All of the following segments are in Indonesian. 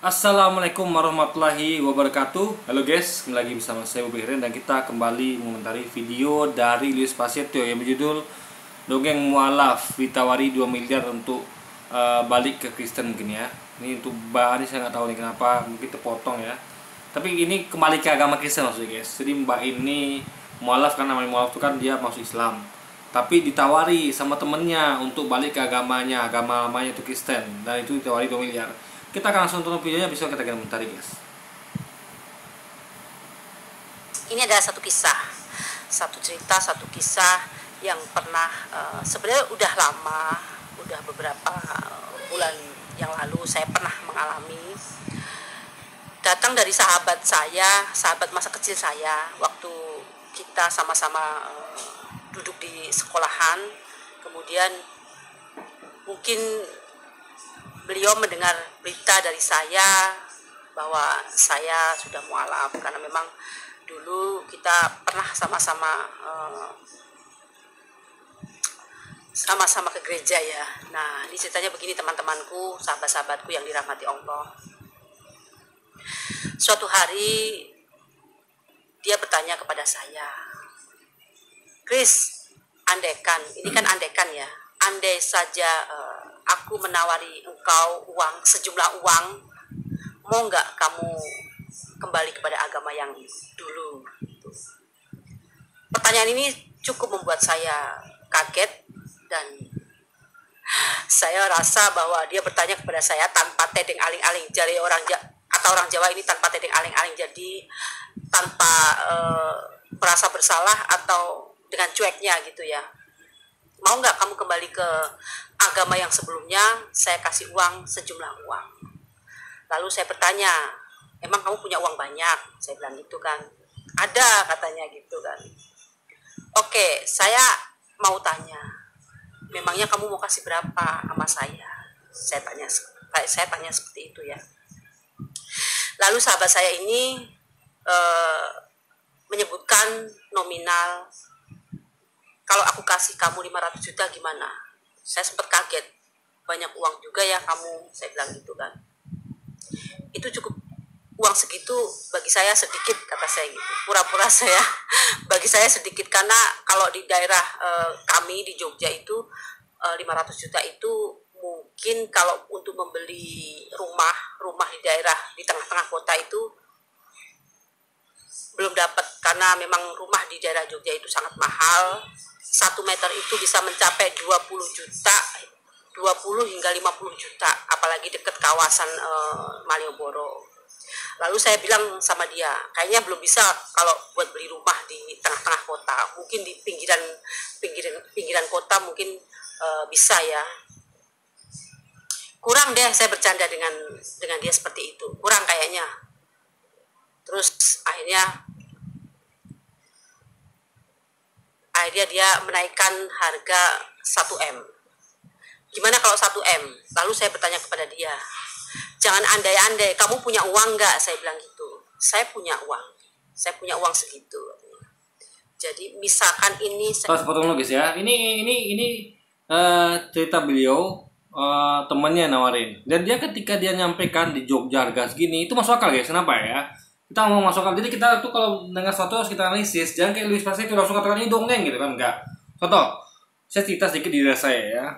Assalamualaikum warahmatullahi wabarakatuh. Halo guys, kembali lagi bersama saya Bobi Heren dan kita kembali mengomentari video dari Luis Passetio yang berjudul Dongeng Mualaf ditawari 2 miliar untuk balik ke Kristen mungkin ya. Ini untuk Mbak ini saya nggak tahu nih kenapa mungkin terpotong ya. Tapi ini kembali ke agama Kristen maksudnya guys. Jadi Mbak ini mualaf kan, namanya mualaf itu kan dia masuk Islam. Tapi ditawari sama temennya untuk balik ke agamanya, agama lamanya itu Kristen, dan itu ditawari 2 miliar. Kita akan langsung tonton videonya, bisa kita komentari guys. Ini adalah satu kisah, satu cerita, satu kisah yang pernah sebenarnya udah lama, udah beberapa bulan yang lalu saya pernah mengalami. Datang dari sahabat saya, sahabat masa kecil saya, waktu kita sama-sama duduk di sekolahan. Kemudian mungkin beliau mendengar berita dari saya bahwa saya sudah mualaf, karena memang dulu kita pernah sama-sama ke gereja ya. Nah, ini ceritanya begini teman-temanku, sahabat-sahabatku yang dirahmati Allah. Suatu hari dia bertanya kepada saya, "Chris, andaikan, ini kan andaikan ya, andai saja aku menawari engkau uang, sejumlah uang, mau nggak kamu kembali kepada agama yang dulu?" Pertanyaan ini cukup membuat saya kaget, dan saya rasa bahwa dia bertanya kepada saya tanpa tedeng aling-aling. Jari orang orang Jawa ini tanpa tedeng aling-aling, jadi tanpa merasa bersalah atau dengan cueknya gitu ya. "Mau nggak kamu kembali ke agama yang sebelumnya? Saya kasih uang, sejumlah uang." Lalu saya bertanya, "Emang kamu punya uang banyak?" Saya bilang gitu kan. "Ada," katanya gitu kan. "Oke, saya mau tanya, memangnya kamu mau kasih berapa sama saya?" Saya tanya seperti itu ya. Lalu sahabat saya ini menyebutkan nominal, "Kalau aku kasih kamu 500 juta gimana?" Saya sempat kaget, "Banyak uang juga ya kamu," saya bilang gitu kan. "Itu cukup, uang segitu bagi saya sedikit," kata saya gitu. Pura-pura saya bagi saya sedikit, karena kalau di daerah kami di Jogja itu 500 juta itu mungkin kalau untuk membeli rumah di daerah di tengah-tengah kota itu belum dapat, karena memang rumah di daerah Jogja itu sangat mahal. 1 meter itu bisa mencapai 20 juta, 20 hingga 50 juta, apalagi dekat kawasan Malioboro. Lalu saya bilang sama dia, kayaknya belum bisa kalau buat beli rumah di tengah-tengah kota, mungkin di pinggiran kota mungkin bisa ya. Kurang deh, saya bercanda dengan dia seperti itu, kurang kayaknya. Terus akhirnya dia menaikkan harga 1M. "Gimana kalau 1M?" Lalu saya bertanya kepada dia, "Jangan andai-andai, kamu punya uang nggak?" Saya bilang gitu. "Saya punya uang segitu." Jadi misalkan ini Potong guys ya. Ini cerita beliau, temannya nawarin, dan dia ketika dia nyampaikan di Jogja harga segini itu masuk akal guys. Kenapa ya? Kita mau masuk akal. Jadi kita tuh kalau dengar sesuatu harus kita analisis. Jangan kayak Luis Passetio langsung katakan ini dongeng gitu kan, enggak. Contoh, saya cerita sedikit di daerah saya ya.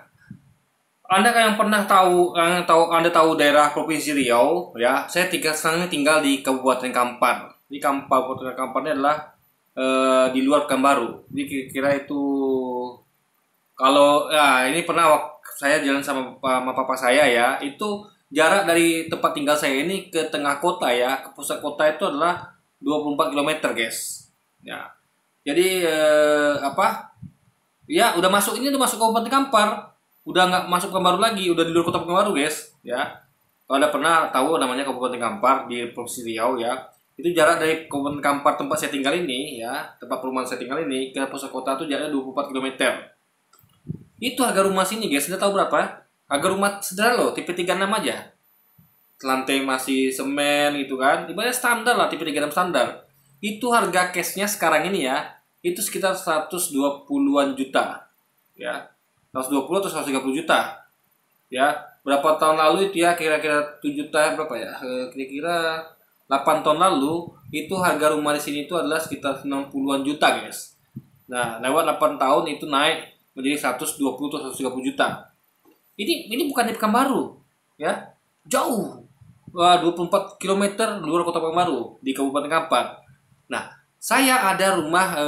Anda yang pernah tahu, Anda tahu daerah Provinsi Riau ya. Saya sekarang tinggal di Kabupaten Kampar. Di Kabupaten Kampar ini adalah di luar Pekanbaru. Jadi kira-kira itu, kalau ya ini pernah saya jalan sama papa saya ya, itu jarak dari tempat tinggal saya ini ke tengah kota ya, ke pusat kota itu adalah 24 km guys. Ya. Jadi ya udah masuk Kabupaten Kampar. Udah nggak masuk Pekanbaru lagi, udah di luar kota Pekanbaru guys, ya. Kalau Anda pernah tahu namanya Kabupaten Kampar di Provinsi Riau ya, itu jarak dari Kabupaten Kampar tempat saya tinggal ini ya, tempat perumahan saya tinggal ini ke pusat kota itu jaraknya 24 km. Itu harga rumah sini guys, Anda tahu berapa? Harga rumah sederhana loh, tipe 36 aja. Lantai masih semen gitu kan, ibaratnya standar lah, tipe 36 standar. Itu harga cashnya sekarang ini ya, itu sekitar 120-an juta ya. 120 atau 130 juta ya. berapa tahun lalu itu ya, kira-kira 7 tahun berapa ya, kira-kira 8 tahun lalu itu harga rumah di sini itu adalah sekitar 90-an juta guys. Nah lewat 8 tahun itu naik menjadi 120 atau 130 juta. Ini bukan di Pekanbaru ya, jauh. Wah, 24 kilometer luar kota Pekanbaru di Kabupaten Kampar. Nah saya ada rumah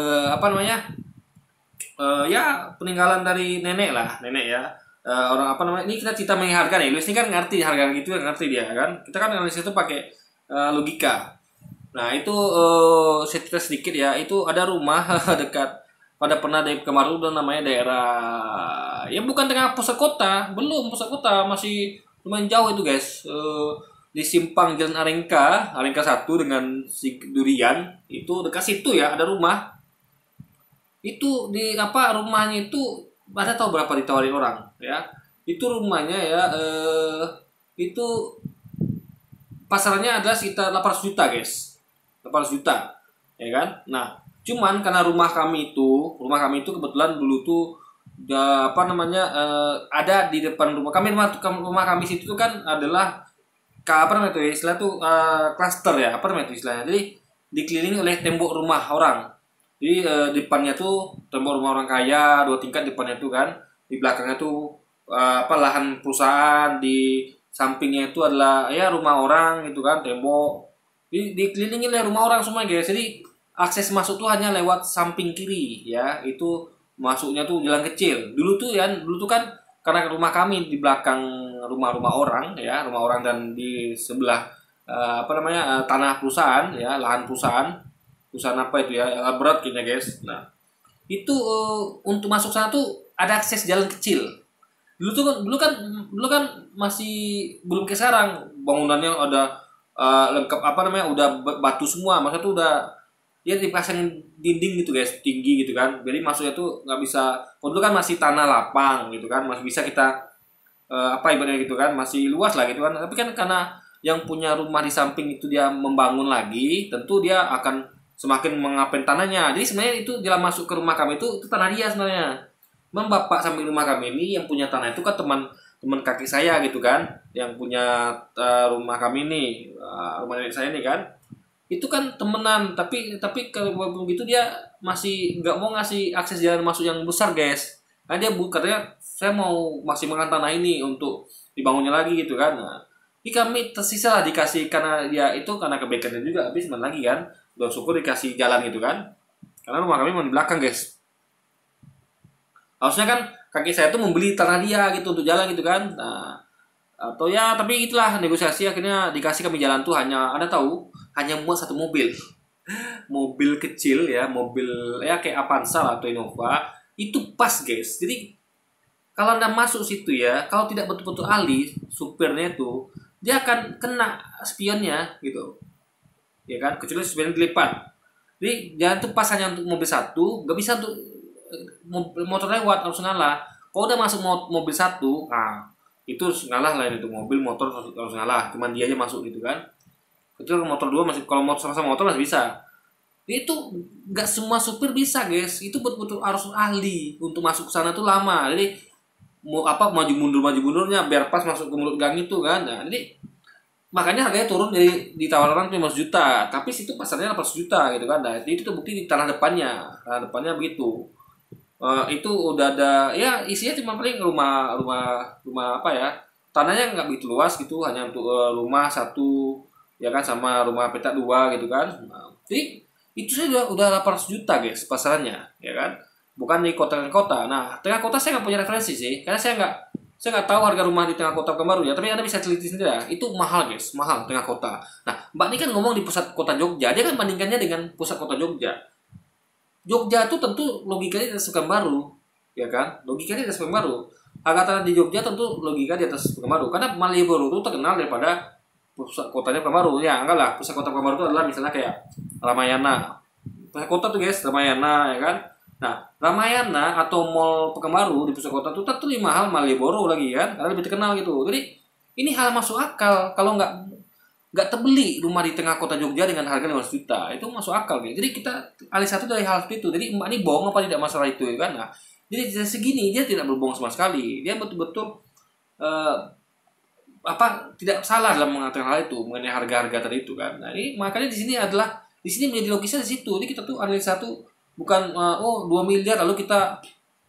ya peninggalan dari nenek lah, nenek ya. Orang apa namanya, ini kita cerita mengharga nih, Luis ini kan ngerti harga gitu, ngerti dia kan, kita kan analisis itu pakai logika. Nah itu saya cerita sedikit ya, itu ada rumah dekat pada pernah dari kemarin udah namanya daerah ya bukan tengah pusat kota, belum pusat kota, masih lumayan jauh itu guys. Di simpang Jalan Arengka 1 dengan si Durian itu dekat situ ya ada rumah. Itu di apa rumahnya itu ada tahu berapa ditawari orang ya, itu rumahnya ya itu pasarannya adalah sekitar 800 juta guys, 800 juta ya kan. Nah cuman karena rumah kami itu kebetulan dulu tuh ada di depan rumah kami, rumah kami situ tuh kan adalah apa namanya itu istilah tuh klaster ya, apa namanya itu istilahnya, jadi dikelilingi oleh tembok rumah orang. Jadi depannya tuh tembok rumah orang kaya 2 tingkat depannya tuh kan, di belakangnya tuh lahan perusahaan, di sampingnya itu adalah ya rumah orang gitu kan, tembok. Jadi dikelilingi oleh rumah orang semua guys. Jadi akses masuk tuh hanya lewat samping kiri ya, itu masuknya tuh jalan kecil. Dulu tuh kan karena rumah kami di belakang rumah-rumah orang ya, rumah orang dan di sebelah tanah perusahaan ya, lahan perusahaan apa itu ya, berat kayaknya guys. Nah itu untuk masuk sana tuh ada akses jalan kecil. Dulu kan masih belum kayak sekarang, bangunannya ada lengkap udah batu semua, maksudnya tuh udah ya dipasang dinding gitu guys, tinggi gitu kan, jadi masuknya tuh nggak bisa. Kalau dulu kan masih tanah lapang gitu kan, masih bisa kita ibaratnya gitu kan, masih luas lah gitu kan. Tapi kan karena yang punya rumah di samping itu dia membangun lagi, tentu dia akan semakin mengapain tanahnya. Jadi sebenarnya itu jalan masuk ke rumah kami itu tanah dia sebenarnya. Memang bapak samping rumah kami ini yang punya tanah itu kan teman kaki saya gitu kan, yang punya rumah kami ini, rumah nenek saya ini kan, itu kan temenan. Tapi kalau begitu dia masih nggak mau ngasih akses jalan masuk yang besar guys. Nah dia katanya saya mau masih makan tanah ini untuk dibangunnya lagi gitu kan. Nah, ini kami tersisa lah dikasih, karena ya itu karena kebaikannya juga, habis mana lagi kan, udah syukur dikasih jalan gitu kan, karena rumah kami mau di belakang guys. Harusnya kan kaki saya tuh membeli tanah dia gitu untuk jalan gitu kan. Nah atau ya tapi itulah negosiasi, akhirnya dikasih kami jalan tuh hanya muat 1 mobil mobil kecil ya, mobil ya kayak Avanza atau Innova, itu pas guys. Jadi kalau anda masuk situ ya, kalau tidak betul-betul ahli supirnya itu, dia akan kena spionnya gitu ya kan, kecuali spionnya dilipat. Jadi jalan tuh pas hanya untuk mobil 1, gak bisa untuk motor lewat, harus ngalah. Kalau udah masuk mobil 1, nah itu ngalah lah, itu mobil motor harus ngalah, cuman dia aja masuk gitu kan. Kecuali motor 2 masih, kalau motor sama motor masih bisa. Itu nggak semua supir bisa guys, itu betul-betul harus ahli untuk masuk ke sana tuh lama. Jadi maju mundurnya biar pas masuk ke mulut gang itu kan. Nah, jadi makanya harganya turun dari ditawarkan 15 juta, tapi situ pasarnya 800 juta gitu kan. Nah, itu terbukti di tanah depannya begitu. Itu udah ada ya, isinya cuma paling rumah apa ya, tanahnya nggak begitu luas gitu, hanya untuk rumah 1 ya kan, sama rumah petak 2 gitu kan. Nah, jadi itu saya udah 800 juta guys pasarannya ya kan, bukan di kota. Nah tengah kota saya nggak punya referensi sih, karena saya nggak tahu harga rumah di tengah kota Pekanbaru ya, tapi anda bisa teliti sendiri ya, itu mahal guys, mahal tengah kota. Nah mbak ini kan ngomong di pusat kota Jogja, dia kan bandingkannya dengan pusat kota Jogja tuh tentu logikanya di atas Pekanbaru ya kan, logikanya di atas Pekanbaru. Harga tanah di Jogja tentu logika di atas Pekanbaru, karena Malioboro itu terkenal daripada pusat kotanya Pekanbaru ya. Enggak lah, pusat kota Pekanbaru itu adalah misalnya kayak Ramayana, pusat kota tuh guys, Ramayana ya kan. Nah Ramayana atau Mall Pekanbaru di pusat kota tuh tentu lebih mahal Malioboro lagi kan, karena lebih terkenal gitu. Jadi ini hal masuk akal. Kalau nggak terbeli rumah di tengah kota Jogja dengan harga 500 juta, itu masuk akal gitu. Jadi kita alih satu dari hal seperti itu. Jadi mbak ini bohong apa tidak masalah itu ya kan. Nah jadi segini dia tidak berbohong sama sekali, dia betul-betul tidak salah dalam mengatakan hal itu mengenai harga-harga tadi itu kan. Nah, ini makanya di sini menjadi logisnya di situ. Jadi kita tuh analisa tuh bukan 2 miliar lalu kita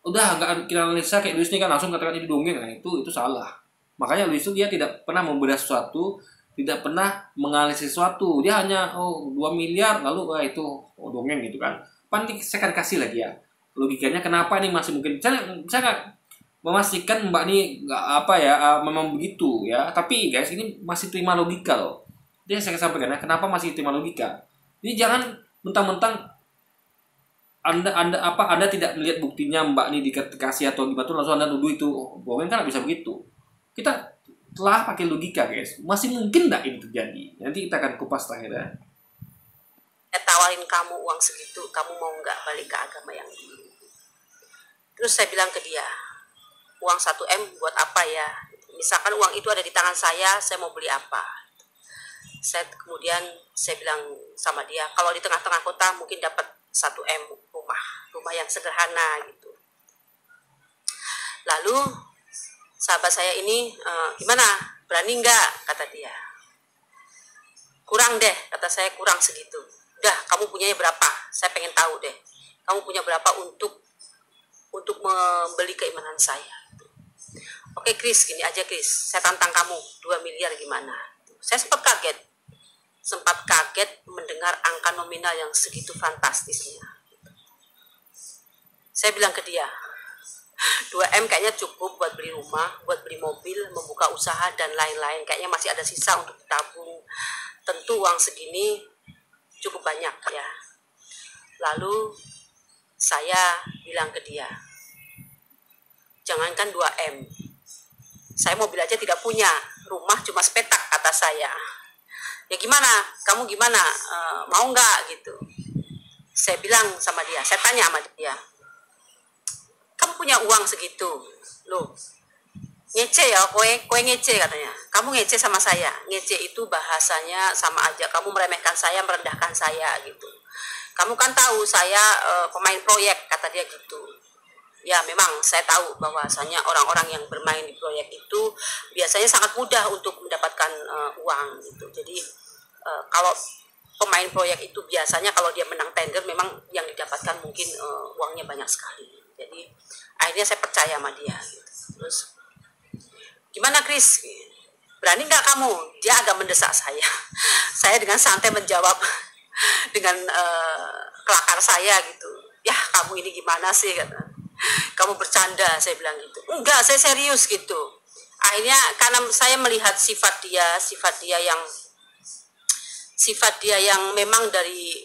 udah nggak kita analisa kayak Luis ini kan langsung katakan ini dongeng. Nah, itu salah. Makanya Luis itu dia tidak pernah membedah sesuatu, tidak pernah menganalisis sesuatu. Dia hanya 2 miliar lalu itu dongeng gitu kan. Nanti saya akan kasih lagi ya logikanya kenapa ini masih mungkin. Saya nggak memastikan Mbak ini nggak memang begitu ya. Tapi guys ini masih terima logika loh. Jadi saya sampaikan ya, kenapa masih terima logika. Jadi jangan mentang-mentang Anda tidak melihat buktinya Mbak ini dikasih atau gimana tuh langsung Anda nuduh itu bohong kan nggak bisa begitu. Kita telah pakai logika guys. Masih mungkin nggak ini terjadi? Nanti kita akan kupas terakhir ya. Saya tawarin kamu uang segitu, kamu mau nggak balik ke agama yang dulu? Terus saya bilang ke dia, uang 1M buat apa ya? Misalkan uang itu ada di tangan saya mau beli apa? Kemudian saya bilang sama dia, kalau di tengah-tengah kota mungkin dapat 1M rumah yang sederhana gitu. Lalu sahabat saya ini, gimana? Berani nggak? Kata dia. Kurang deh, kata saya, kurang segitu. Udah, kamu punyanya berapa? Saya pengen tahu deh. Kamu punya berapa untuk membeli keimanan saya? Oke Chris, gini aja Chris, saya tantang kamu 2 miliar gimana? Saya sempat kaget mendengar angka nominal yang segitu fantastisnya. Saya bilang ke dia, 2M kayaknya cukup buat beli rumah, buat beli mobil, membuka usaha dan lain-lain. Kayaknya masih ada sisa untuk ditabung. Tentu uang segini cukup banyak ya. Lalu saya bilang ke dia, jangankan 2M, saya mobil aja tidak punya, rumah cuma sepetak, kata saya. Ya gimana, kamu gimana, mau nggak gitu. Saya bilang sama dia, saya tanya sama dia, kamu punya uang segitu, loh ngece ya, kowe ngece katanya. Kamu ngece sama saya. Ngece itu bahasanya sama aja, kamu meremehkan saya, merendahkan saya gitu. Kamu kan tahu saya pemain proyek, kata dia gitu. Ya memang saya tahu bahwasanya orang-orang yang bermain di proyek itu biasanya sangat mudah untuk mendapatkan uang gitu. Jadi kalau pemain proyek itu biasanya kalau dia menang tender memang yang didapatkan mungkin uangnya banyak sekali. Jadi akhirnya saya percaya sama dia gitu. Terus gimana Chris? Berani nggak kamu? Dia agak mendesak saya. Saya dengan santai menjawab dengan kelakar saya gitu. Ya kamu ini gimana sih? Kata. Kamu bercanda, saya bilang gitu. Enggak, saya serius gitu. Akhirnya karena saya melihat sifat dia yang memang dari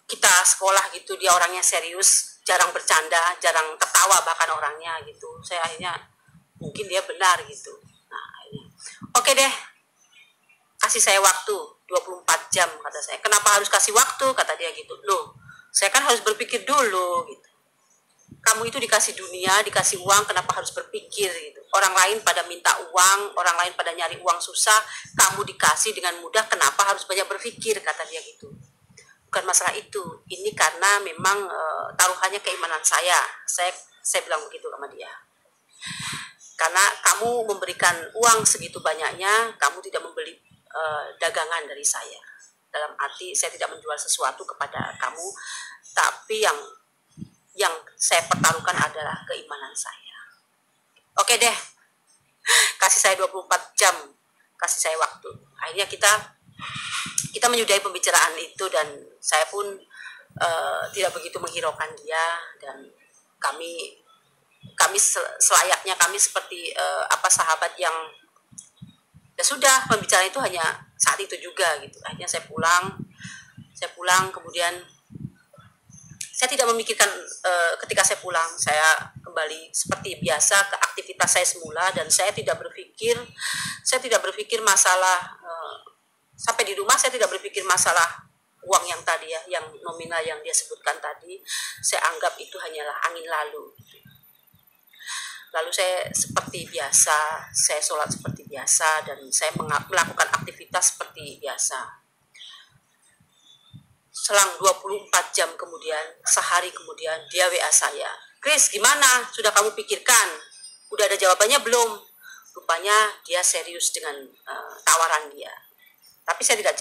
kita sekolah gitu, dia orangnya serius, jarang bercanda, jarang tertawa bahkan orangnya gitu. Saya akhirnya mungkin dia benar gitu. Nah, akhirnya, oke deh, kasih saya waktu 24 jam, kata saya. Kenapa harus kasih waktu, kata dia gitu. Loh, saya kan harus berpikir dulu gitu. Kamu itu dikasih dunia, dikasih uang, kenapa harus berpikir gitu. Orang lain pada minta uang, orang lain pada nyari uang susah, kamu dikasih dengan mudah, kenapa harus banyak berpikir, kata dia gitu. Bukan masalah itu, ini karena memang taruhannya keimanan saya bilang begitu sama dia. Karena kamu memberikan uang segitu banyaknya, kamu tidak membeli dagangan dari saya. Dalam arti saya tidak menjual sesuatu kepada kamu, tapi yang saya pertaruhkan adalah keimanan saya. Oke deh, kasih saya 24 jam, kasih saya waktu. Akhirnya kita menyudahi pembicaraan itu dan saya pun tidak begitu menghiraukan dia dan kami selayaknya kami seperti sahabat yang ya sudah, pembicaraan itu hanya saat itu juga gitu. Akhirnya saya pulang kemudian saya tidak memikirkan ketika saya pulang, saya kembali seperti biasa ke aktivitas saya semula dan saya tidak berpikir masalah sampai di rumah. Saya tidak berpikir masalah uang yang tadi ya, yang nominal yang dia sebutkan tadi. Saya anggap itu hanyalah angin lalu. Lalu saya seperti biasa, saya sholat seperti biasa dan saya melakukan aktivitas seperti biasa. Selang 24 jam kemudian, sehari kemudian, dia WA saya. Chris, gimana? Sudah kamu pikirkan? Udah ada jawabannya belum? rupanya dia serius dengan tawaran dia. Tapi saya tidak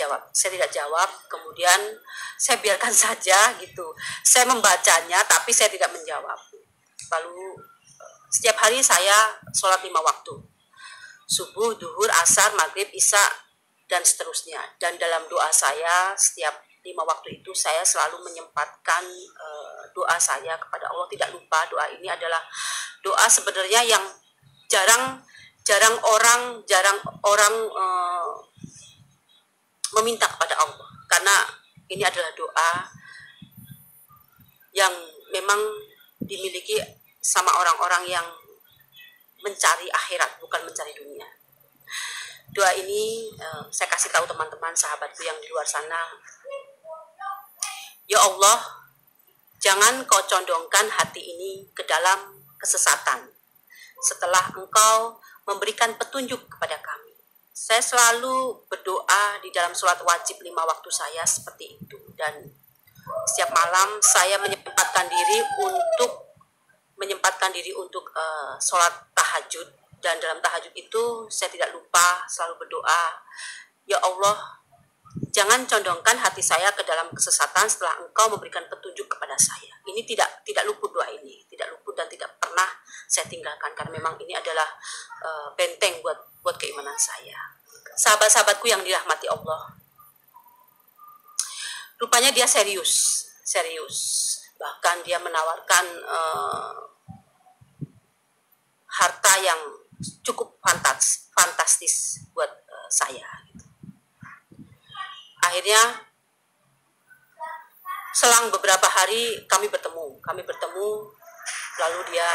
jawab. Kemudian saya biarkan saja gitu. Saya membacanya, tapi saya tidak menjawab. Lalu setiap hari saya sholat 5 waktu. Subuh, duhur, asar, maghrib, isya, dan seterusnya. Dan dalam doa saya, setiap 5 waktu itu saya selalu menyempatkan doa saya kepada Allah. Tidak lupa, doa ini adalah doa sebenarnya yang jarang orang meminta kepada Allah, karena ini adalah doa yang memang dimiliki sama orang-orang yang mencari akhirat, bukan mencari dunia. Doa ini saya kasih tahu teman-teman sahabatku yang di luar sana. Ya Allah, jangan kau condongkan hati ini ke dalam kesesatan setelah engkau memberikan petunjuk kepada kami. Saya selalu berdoa di dalam sholat wajib 5 waktu saya seperti itu. Dan setiap malam saya menyempatkan diri untuk sholat tahajud. Dan dalam tahajud itu saya tidak lupa selalu berdoa, ya Allah, jangan condongkan hati saya ke dalam kesesatan setelah engkau memberikan petunjuk kepada saya. Ini tidak luput doa ini, tidak luput dan tidak pernah saya tinggalkan, karena memang ini adalah benteng buat keimanan saya. Sahabat-sahabatku yang dirahmati Allah, rupanya dia serius. Bahkan dia menawarkan harta yang cukup fantastis buat saya. Akhirnya selang beberapa hari kami bertemu, lalu dia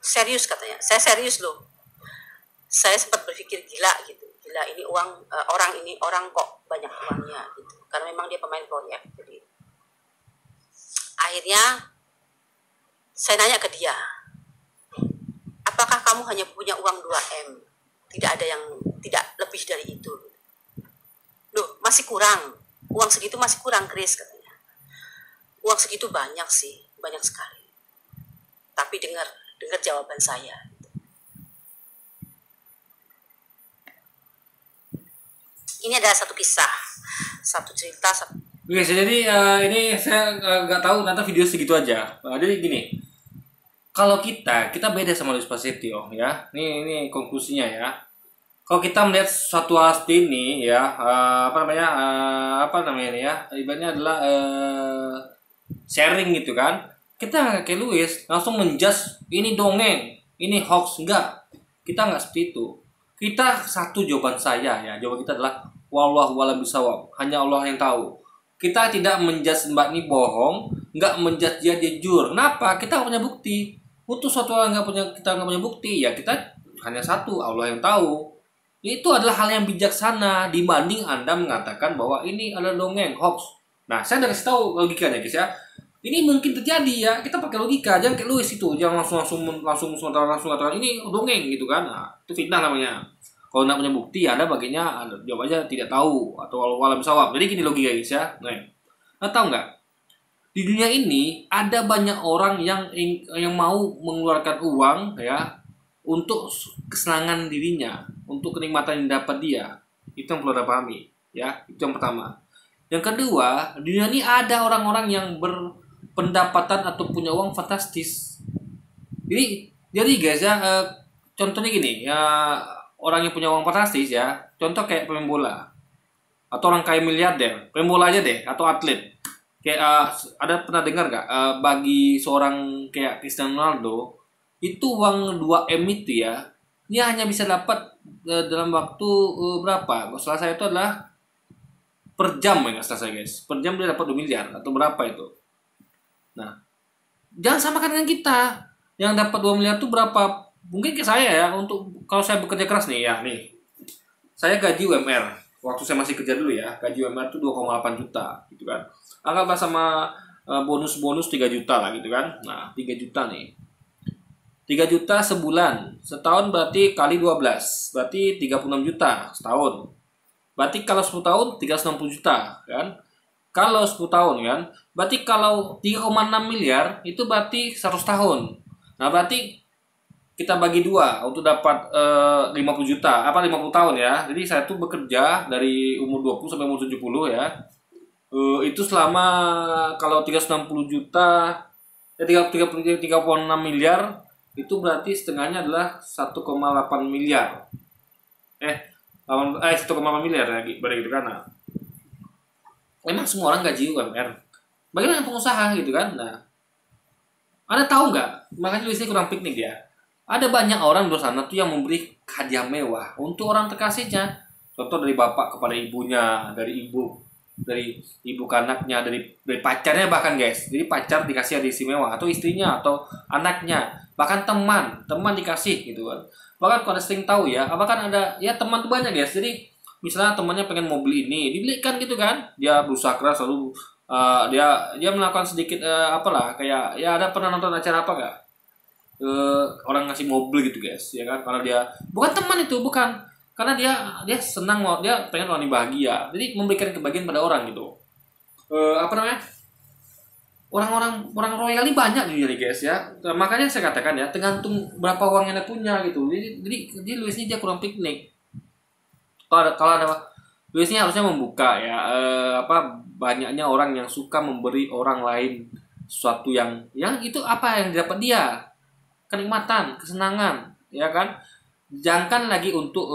serius katanya. Saya serius loh. Saya sempat berpikir gila ini orang kok banyak uangnya gitu. Karena memang dia pemain proyek. Jadi akhirnya saya nanya ke dia, apakah kamu hanya punya uang 2M? Tidak lebih dari itu. Loh, masih kurang. Uang segitu masih kurang, Chris, katanya. Uang segitu banyak sih, banyak sekali. Tapi dengar jawaban saya. Ini adalah satu kisah, satu cerita. Oke, jadi ini saya nggak tahu, ternyata video segitu aja. Jadi gini, kalau kita beda sama Luis Prasetyo ya. Ini konklusinya ya. Kalau kita melihat suatu hal seperti ini ya, apa namanya ini ya, ibaratnya adalah sharing gitu kan. Kita nggak kayak Luis langsung menjudge ini dongeng, ini hoax, enggak. Kita nggak seperti itu. Kita satu jawaban saya ya, jawaban kita adalah wallahu a'lam bishawab, hanya Allah yang tahu. Kita tidak menjudge Mbak ini bohong, nggak menjudge dia jujur. Kenapa? Kita nggak punya bukti. Untuk suatu hal kita nggak punya bukti ya, kita hanya satu, Allah yang tahu. Itu adalah hal yang bijaksana dibanding Anda mengatakan bahwa ini adalah dongeng, hoax. Nah, saya udah kasih tahu logikanya guys ya. Ini mungkin terjadi ya, kita pakai logika, jangan kayak Luis itu, jangan langsung katakan ini dongeng gitu kan. Nah, itu fitnah namanya. Kalau nggak punya bukti, Anda baginya jawab aja tidak tahu atau walau sawab. Jadi gini logika guys ya. Nah, tahu nggak? Di dunia ini ada banyak orang yang mau mengeluarkan uang ya untuk kesenangan dirinya, untuk kenikmatan yang dapat dia. Itu yang perlu Anda pahami ya. Itu yang pertama. Yang kedua, di dunia ini ada orang-orang yang berpendapatan atau punya uang fantastis. Jadi guys ya, contohnya gini ya, orang yang punya uang fantastis ya, contoh kayak pemain bola atau orang kaya miliarder, pemain bola aja deh, atau atlet. Kayak ada pernah dengar gak bagi seorang kayak Cristiano Ronaldo itu uang 2M itu ya, dia hanya bisa dapat dalam waktu berapa? Setelah saya itu adalah per jam ya, setelah saya guys, per jam dia dapat 2 miliar atau berapa itu. Nah, jangan samakan dengan kita yang dapat 2 miliar itu berapa. Mungkin ke saya ya, untuk kalau saya bekerja keras nih ya, nih saya gaji UMR waktu saya masih kerja dulu ya, gaji UMR itu 2,8 juta gitu kan. Anggaplah sama bonus 3 juta lah gitu kan. Nah, 3 juta nih, 3 juta sebulan, setahun berarti kali 12, berarti 36 juta setahun. Berarti kalau 10 tahun 360 juta kan. Kalau 10 tahun kan, berarti kalau 3,6 miliar itu berarti 100 tahun. Nah, berarti kita bagi dua untuk dapat 50 juta, 50 tahun ya. Jadi saya tuh bekerja dari umur 20 sampai umur 70 ya. Itu selama kalau 360 juta ya 36 miliar, itu berarti setengahnya adalah 1,8 miliar. 1,8 miliar ya, berarti gitu kan. Nah, emang semua orang gaji UMR. Bagaimana pengusaha gitu kan? Nah, Anda tahu nggak? Makanya di sini kurang piknik ya. Ada banyak orang di luar sana tuh yang memberi hadiah mewah untuk orang terkasihnya. Contoh dari bapak kepada ibunya, dari ibu ke anaknya, dari pacarnya bahkan guys. Jadi pacar dikasih hadiah istimewa, atau istrinya, atau anaknya, bahkan teman dikasih gitu kan. Bahkan kalau sering tahu ya, bahkan ada ya teman tuh banyak guys. Jadi misalnya temannya pengen mau beli ini, dibelikan gitu kan. Dia berusaha keras lalu dia melakukan sedikit apalah, kayak ya ada pernah nonton acara apa gak? Orang ngasih mobil gitu guys, ya kan? Kalau dia bukan teman itu, bukan, karena dia senang, dia pengen orang bahagia, jadi memberikan kebahagiaan pada orang gitu. Apa namanya, orang royal ini banyak jadi guys ya. Nah, makanya saya katakan ya, tergantung berapa uang yang dia punya gitu. Jadi Luis ini dia kurang piknik. Kalau ada Luis ini harusnya membuka ya, banyaknya orang yang suka memberi orang lain sesuatu yang itu apa yang didapat dia, kenikmatan, kesenangan, ya kan? Jangan lagi untuk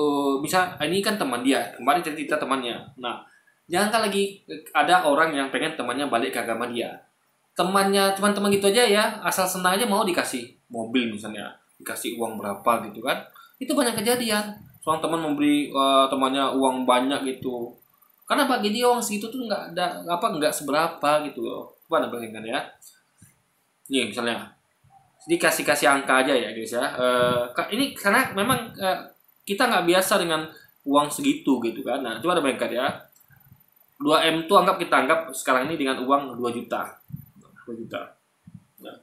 bisa ini kan teman dia, kemarin cerita temannya. Nah, jangan lagi ada orang yang pengen temannya balik ke agama dia. Temannya cuma teman gitu aja ya, asal senang aja mau dikasih mobil misalnya, dikasih uang berapa gitu kan? Itu banyak kejadian. Seorang teman memberi temannya uang banyak gitu. Karena bagi dia uang segitu tuh nggak seberapa gitu loh. Coba Anda bayangkan ya. Nih misalnya dikasih angka aja ya guys ya. Ini karena memang kita nggak biasa dengan uang segitu gitu kan. Nah, coba ada bayangkan ya. 2M tuh kita anggap sekarang ini dengan uang 2 juta. 2 juta. Nah,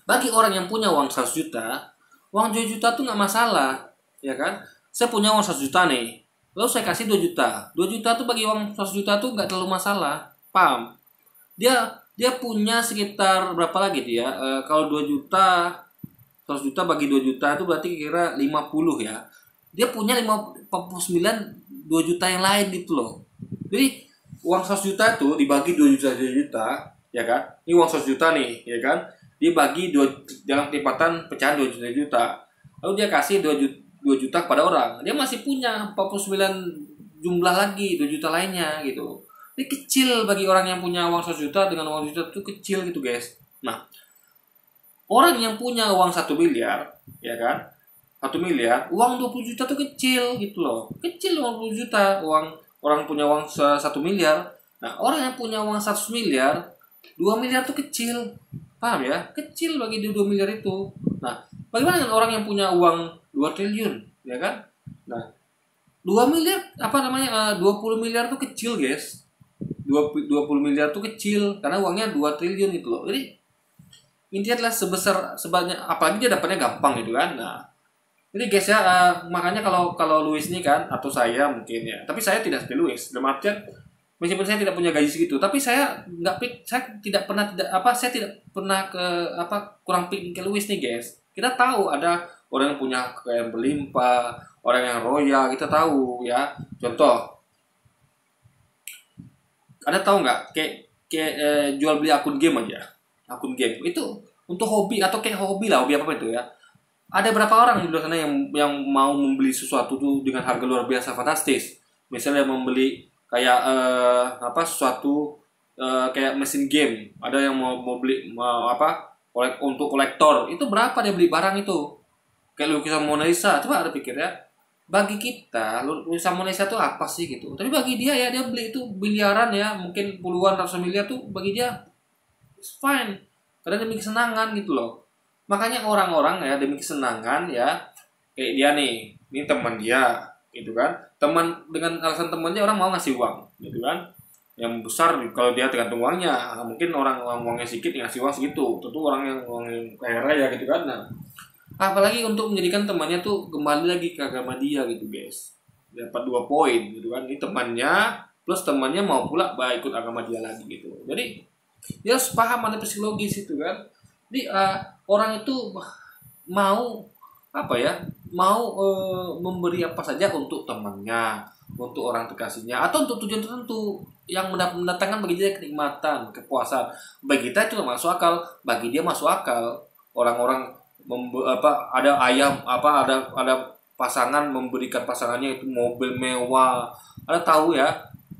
bagi orang yang punya uang 100 juta, uang 2 juta tuh nggak masalah, ya kan? Saya punya uang 100 juta nih. Lalu saya kasih 2 juta. 2 juta tuh bagi uang 100 juta tuh nggak terlalu masalah. Paham? Dia punya sekitar berapa lagi dia? Kalau 2 juta, 100 juta bagi 2 juta itu berarti kira 50 ya. Dia punya 49 2 juta yang lain gitu loh. Jadi uang 100 juta itu dibagi 2 juta, ya kan? Ini uang 100 juta nih, ya kan? Dibagi dalam lipatan pecahan 2 juta. Lalu dia kasih 2 juta kepada orang. Dia masih punya 49 jumlah lagi 2 juta lainnya gitu. Ini kecil bagi orang yang punya uang 100 juta dengan uang 1 juta itu kecil gitu guys. Nah, orang yang punya uang 1 miliar, ya kan? 1 miliar, uang 20 juta tuh kecil gitu loh. Kecil uang 20 juta, orang punya uang 1 miliar. Nah, orang yang punya uang 100 miliar, 2 miliar tuh kecil. Paham ya? Kecil bagi 2 miliar itu. Nah, bagaimana dengan orang yang punya uang 2 triliun, ya kan? Nah, 2 miliar, 20 miliar tuh kecil guys. 20 miliar tuh kecil karena uangnya 2 triliun gitu loh. Jadi intinya adalah sebanyak, apalagi dia dapatnya gampang gitu kan. Nah, jadi guys ya, makanya kalau Luis ini kan, atau saya mungkin ya, tapi saya tidak seperti Luis. Dalam artian meskipun saya tidak punya gaji segitu, tapi saya tidak pernah kurang piknik ke Luis nih guys. Kita tahu ada orang yang punya kekayaan berlimpah, orang yang royal, kita tahu ya. Contoh, Anda tahu nggak kayak jual beli akun game aja, akun game itu untuk hobi atau kayak hobi lah, hobi apa itu ya. Ada berapa orang di luar sana yang mau membeli sesuatu tuh dengan harga luar biasa fantastis. Misalnya membeli kayak sesuatu kayak mesin game. Ada yang mau beli untuk kolektor. Itu berapa dia beli barang itu? Kayak lukisan Mona Lisa. Coba ada pikir ya. Bagi kita lukisan Mona Lisa itu apa sih gitu. Tapi bagi dia ya, dia beli itu miliaran ya, mungkin puluhan ratusan miliar tuh bagi dia it's fine. Karena demi kesenangan gitu loh. Makanya orang-orang ya demi kesenangan ya, kayak dia nih, ini teman dia gitu kan. Teman, dengan alasan temannya orang mau ngasih uang gitu kan. Yang besar kalau dia tergantung uangnya. Mungkin orang uangnya sedikit ngasih uang segitu. Tentu orang yang kaya raya gitu kan. Nah, apalagi untuk menjadikan temannya tuh kembali lagi ke agama dia gitu guys. Dapat 2 poin gitu kan. Ini temannya plus temannya mau pula ikut agama dia lagi gitu. Jadi dia harus paham mana psikologis itu kan. Jadi orang itu mau apa ya, mau memberi apa saja untuk temannya, untuk orang terkasihnya, atau untuk tujuan tertentu yang mendatangkan bagi dia kenikmatan, kepuasan. Bagi kita itu masuk akal, bagi dia masuk akal. Orang-orang ada ayam ada pasangan memberikan pasangannya itu mobil mewah. Ada tahu ya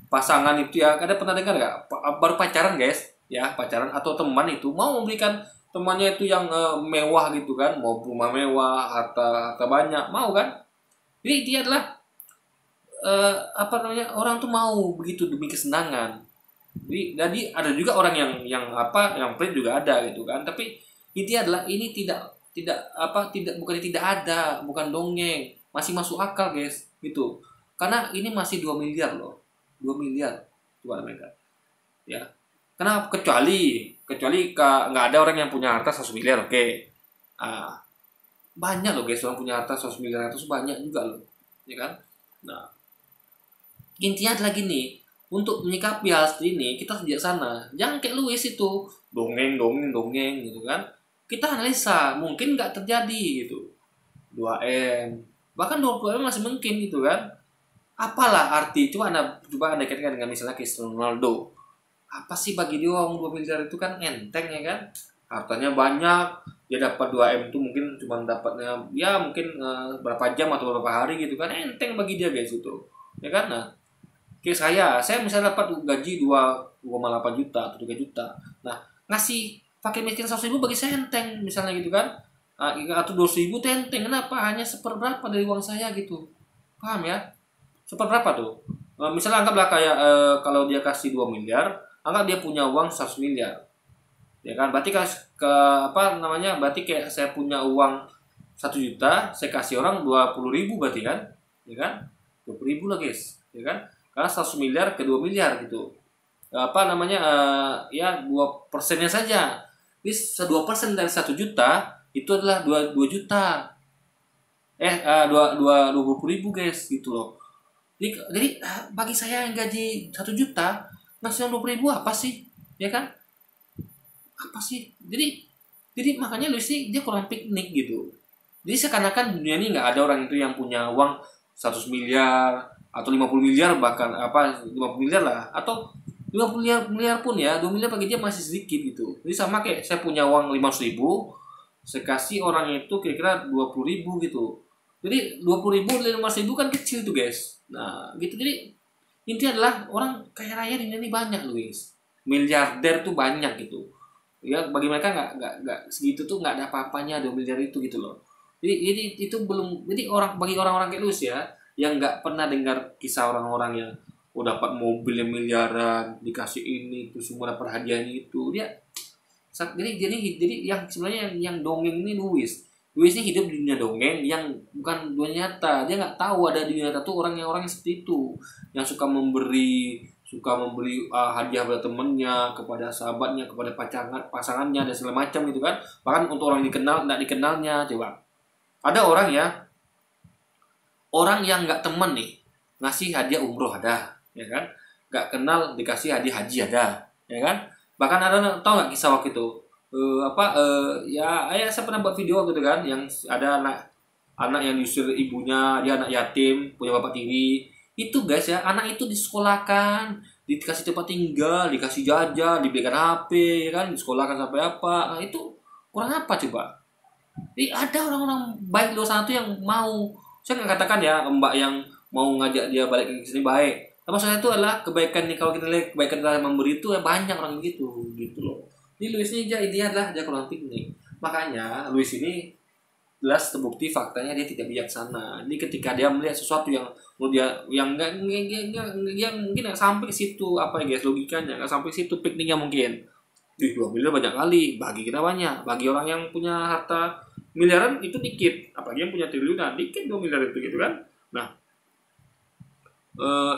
pasangan itu ya, ada pernah dengar nggak? Baru pacaran guys, ya pacaran atau teman itu mau memberikan temannya itu yang mewah gitu kan, mau rumah mewah, harta banyak, mau kan? Jadi dia adalah orang tuh mau begitu demi kesenangan. Jadi ada juga orang yang pelit juga ada gitu kan. Tapi intinya adalah ini tidak ada, bukan dongeng, masih masuk akal guys gitu. Karena ini masih 2 miliar loh, 2 miliar coba mereka ya. Karena kecuali nggak ada orang yang punya harta 100 miliar, oke. Banyak loh guys orang punya harta 100 miliar, itu banyak juga loh, ya kan. Nah, intinya adalah gini, untuk menyikapi hal seperti ini kita harus bijaksana. Jangan kayak Louis itu dongeng gitu kan. Kita analisa, mungkin nggak terjadi gitu. 2M, bahkan 20M masih mungkin gitu kan. Apalah arti? Coba anda kaitkan dengan misalnya Cristiano Ronaldo. Apa sih bagi dia uang 2 miliar itu kan enteng ya kan. Hartanya banyak, dia dapat 2M itu mungkin cuma dapatnya ya mungkin berapa jam atau berapa hari gitu kan. Enteng bagi dia guys itu. Ya kan. Nah, kayak saya misalnya dapat gaji 2,8 juta atau 3 juta. Nah, ngasih pakai miskin 100.000 bagi saya enteng misalnya gitu kan. Atau 200.000 enteng. Kenapa? Hanya seperberapa dari uang saya gitu. Paham ya? Seperberapa tuh? Misalnya anggaplah kayak kalau dia kasih 2 miliar, anggap dia punya uang 100 miliar. Ya kan? Berarti berarti kayak saya punya uang 1 juta, saya kasih orang 20.000 berarti kan? Ya kan? 20.000 lah guys, ya kan? Karena 100 miliar ke 2 miliar gitu. Ya 2%-nya saja. Jadi 2% dari 1 juta itu adalah 2 juta. 20.000 guys gitu loh. Jadi bagi saya yang gaji 1 juta ngasih 20.000 apa sih? Ya kan? Apa sih? Jadi makanya Luis ini dia kurang piknik gitu. Jadi seakan-akan dunia ini nggak ada orang itu yang punya uang 100 miliar atau 50 miliar bahkan 50 miliar lah atau 50 miliar pun ya 2 miliar bagi dia masih sedikit gitu. Jadi sama kayak saya punya uang 500.000, saya kasih orang itu kira-kira 20.000 gitu. Jadi 20.000 dari 500.000 kan kecil tuh guys. Nah gitu. Jadi intinya adalah orang kaya raya di dunia ini banyak Luis. Miliarder tuh banyak gitu. Ya bagi mereka nggak segitu tuh nggak ada apa-apanya 2 miliar itu gitu loh. Jadi itu belum. Jadi bagi orang-orang kayak Luis ya yang nggak pernah dengar kisah orang-orang yang dapat mobil yang miliaran, dikasih ini itu semua dapat hadiah itu dia. Jadi yang sebenarnya yang dongeng ini Luis ini hidup di dunia dongeng yang bukan dunia nyata. Dia nggak tahu ada di dunia nyata tuh orang yang seperti itu yang suka memberi hadiah pada temennya, kepada sahabatnya, kepada pasangannya dan segala macam gitu kan. Bahkan untuk orang dikenal nggak dikenalnya. Coba ada orang yang nggak temen nih ngasih hadiah umroh ada, ya kan? Nggak kenal dikasih hadiah haji ada, ya kan? Bahkan ada tahu nggak kisah waktu itu saya pernah buat video gitu kan yang ada anak yang diusir ibunya, dia anak yatim punya bapak tiri itu guys ya. Anak itu disekolahkan, dikasih tempat tinggal, dikasih jajan, dibelikan HP ya kan, disekolahkan sampai apa. Nah, itu kurang apa coba? Jadi ada orang-orang baik di luar sana tuh yang mau, saya nggak katakan ya mbak yang mau ngajak dia balik ke sini baik. Tapi maksudnya itu adalah kebaikan nih, kalau kita lihat kebaikan dalam memberi itu ya banyak orang gitu loh. Jadi Luis ini dia adalah dia kurang piknik. Makanya Luis ini jelas terbukti faktanya dia tidak bijaksana. Ini ketika dia melihat sesuatu yang mungkin nggak sampai situ apa ya guys logikanya, nggak sampai situ pikniknya mungkin. 2 miliar banyak kali, bagi kita banyak. Bagi orang yang punya harta miliaran itu dikit, apalagi yang punya triliunan dikit 2 miliar itu gitu kan. Nah,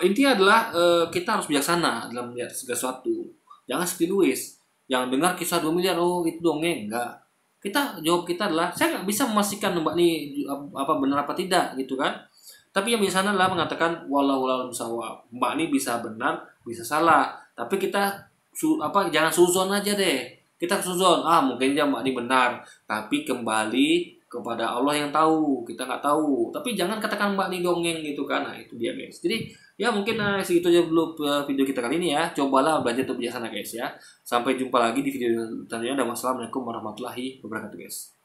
intinya adalah kita harus bijaksana dalam melihat segala sesuatu. Jangan seperti Luis yang dengar kisah 2 miliar itu dongeng. Enggak. Jawab kita adalah saya nggak bisa memastikan mbak ini apa benar apa tidak gitu kan. Tapi yang biasanya adalah mengatakan walau bisawab. Mbak ini bisa benar, bisa salah. Tapi kita jangan suzon aja deh. Kita suzon, mungkin aja mbak ini benar. Tapi kembali kepada Allah yang tahu, kita nggak tahu. Tapi jangan katakan mbak nih dongeng gitu kan. Nah itu dia guys. Jadi ya mungkin segitu aja dulu video kita kali ini ya. Cobalah belajar untuk bijaksana guys ya. Sampai jumpa lagi di video selanjutnya. Dan wassalamualaikum warahmatullahi wabarakatuh guys.